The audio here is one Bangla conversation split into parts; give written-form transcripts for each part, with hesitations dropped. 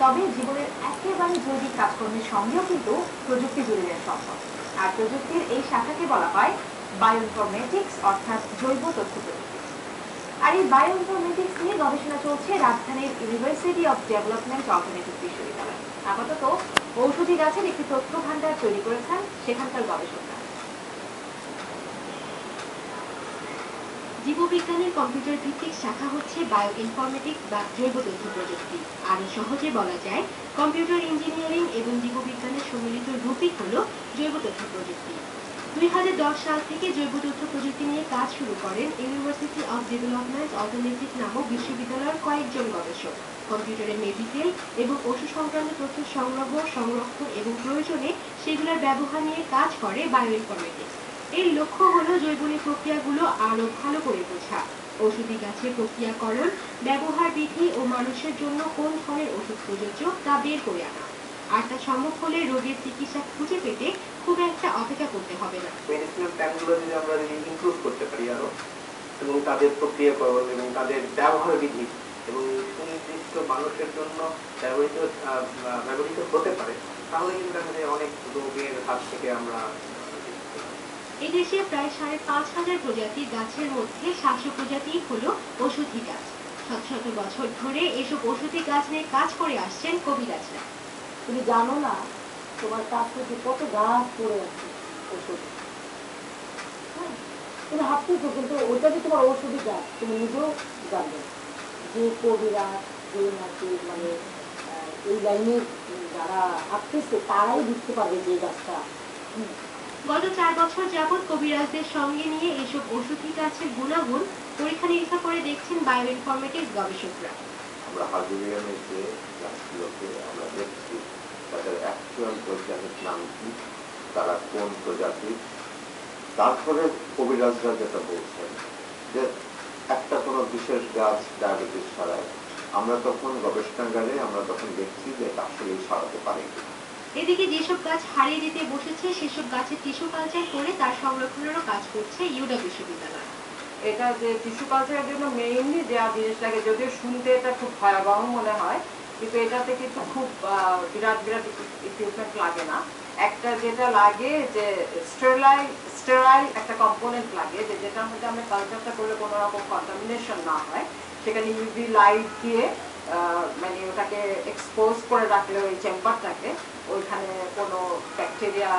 তবে জীবনের একেবারে জৈবিক কাজকর্মের সঙ্গেও কিন্তু প্রযুক্তি জুড়ে দেওয়া সম্ভব। আর প্রযুক্তির এই শাখাকে বলা হয় বায়োইনফরমেটিক্স, অর্থাৎ জৈব তথ্য প্রযুক্তি। আর এই বায়োইনফরমেটিক্স নিয়ে গবেষণা চলছে রাজধানীর ইউনিভার্সিটি অফ ডেভেলপমেন্ট অল্টারনেটিভ বিশ্ববিদ্যালয়ে। আপাতত ঔষধি গাছের একটি তথ্য ভান্ডার তৈরি করেছেন সেখানকার গবেষকরা। জীববিজ্ঞানের কম্পিউটার ভিত্তিক শাখা হচ্ছে বায়ো ইনফরমেটিক্স বা জৈব তথ্য প্রযুক্তি। আরো সহজে বলা যায় কম্পিউটার ইঞ্জিনিয়ারিং এবং জীববিজ্ঞানের সম্মিলিত রূপই হলো জৈব তথ্য প্রযুক্তি। 2010 সাল থেকে জৈব তথ্য প্রযুক্তি নিয়ে কাজ শুরু করেন ইউনিভার্সিটি অফ ডেভেলপমেন্ট অল্টারনেটিভ নামক বিশ্ববিদ্যালয়ের কয়েকজন গবেষক। কম্পিউটারের মেডিকেল এবং পশু সংক্রান্ত তথ্য সংগ্রহ, সংরক্ষণ এবং প্রয়োজনে সেগুলোর ব্যবহার নিয়ে কাজ করে বায়ো ইনফরমেটিক্স। এর লক্ষ্য হলো জৈবনিক প্রক্রিয়াগুলো আরো ভালো করে বোঝা, ঔষধি গাছের প্রক্রিয়াকরণ, ব্যবহার বিধি ও মানুষের জন্য কোন ধরনের ওষুধ প্রযোজ্য তা বের করে আনা। আর তা সম্ভব হলে রোগের চিকিৎসা খুঁজে পেতে খুব একটা অপেক্ষা করতে হবে না। মেডিসিনাল প্ল্যান্টগুলো যদি আমরা ইমপ্রুভ করতে পারি আরো, এবং তাদের প্রক্রিয়াকরণ এবং তাদের ব্যবহার বিধি এবং সুনির্দিষ্ট মানুষের জন্য ব্যবহৃত হতে পারে, তাহলে কিন্তু আমাদের অনেক রোগের হাত থেকে আমরা। এদেশে প্রায় 5,500 প্রজাতির গাছের মধ্যে 700 প্রজাতি হলো ঔষধি গাছ। শত শত বছর ধরে এসব ঔষধি গাছ নিয়ে কাজ করে আসছেন কবিরাজরা। তুমি জানো না তোমার কাছ থেকে কত গাছ পড়ে আছে ঔষধি, তুমি ভাবতেছো, কিন্তু ওটা যে তোমার ঔষধি গাছ তুমি নিজেও জানবে যে কবিরাজ যে নাকি মানে এই লাইনে যারা হাঁটতেছে তারাই বুঝতে পারবে যে গাছটা। গত 4 বছর যাবৎ কবিরাজদের সঙ্গে নিয়ে এসব ঔষধি গাছের গুণাগুণ পরীক্ষা নিরীক্ষা করে দেখছেন বায়ো ইনফরমেটিক্স গবেষকরা। আমরা হার্বিরিয়ামের যে গাছগুলোকে আমরা দেখছি তাদের অ্যাকচুয়াল বৈজ্ঞানিক নাম কি, তারা কোন প্রজাতির, তারপরে কবিরাজরা যেটা বলছেন যে একটা কোনো বিশেষ গাছ ডায়াবেটিস ছাড়ায়, আমরা তখন গবেষণাগারে আমরা তখন দেখছি যে এটা আসলেই সারাতে পারে। এদিকে যেসব গাছ হারিয়ে যেতে বসেছে সেসব গাছের টিস্যু কালচার করে তার সংরক্ষণেরও কাজ করছে ইউডা বিশ্ববিদ্যালয়। এটা যে টিস্যু কালচারের জন্য মেইনলি যে জিনিসটাকে, যদিও শুনতে এটা খুব ভয়াবহ মনে হয়, কিন্তু এটাতে কিন্তু খুব বিরাট বিরাট ইকুইপমেন্ট লাগে না। একটা যেটা লাগে যে স্টেরাইল একটা কম্পোনেন্ট লাগে, যে যেটার মধ্যে আমরা কালচারটা করলে কোনো রকম কন্টামিনেশন না হয়। সেখানে ইউভি লাইট দিয়ে মানে ওটাকে এক্সপোজ করে রাখলে ওই চেম্বারটাকে, ওইখানে কোনো ব্যাকটেরিয়া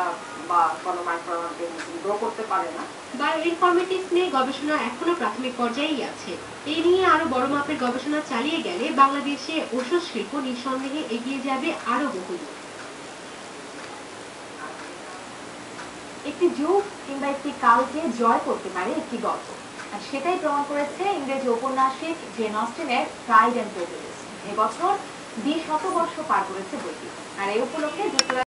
বা কোনো মাইক্রোঅর্গানিজম গ্রো করতে পারে না। বায়ো ইনফরমেটিক্স নিয়ে গবেষণা এখনো প্রাথমিক পর্যায়েই আছে। এই নিয়ে আরো বড় মাপের গবেষণা চালিয়ে গেলে বাংলাদেশে ওষুধ শিল্প নিঃসন্দেহে এগিয়ে যাবে আরো বহুদূর। একটি যুগ কিংবা একটি কালকে জয় করতে পারে একটি গল্প, আর সেটাই প্রমাণ করেছে ইংরেজি ঔপন্যাসিক জেন অস্টিনের প্রাইড অ্যান্ড প্রেজুডিস। এবছর 20 শতবর্ষ পার করেছে বইটি, আর এই উপলক্ষে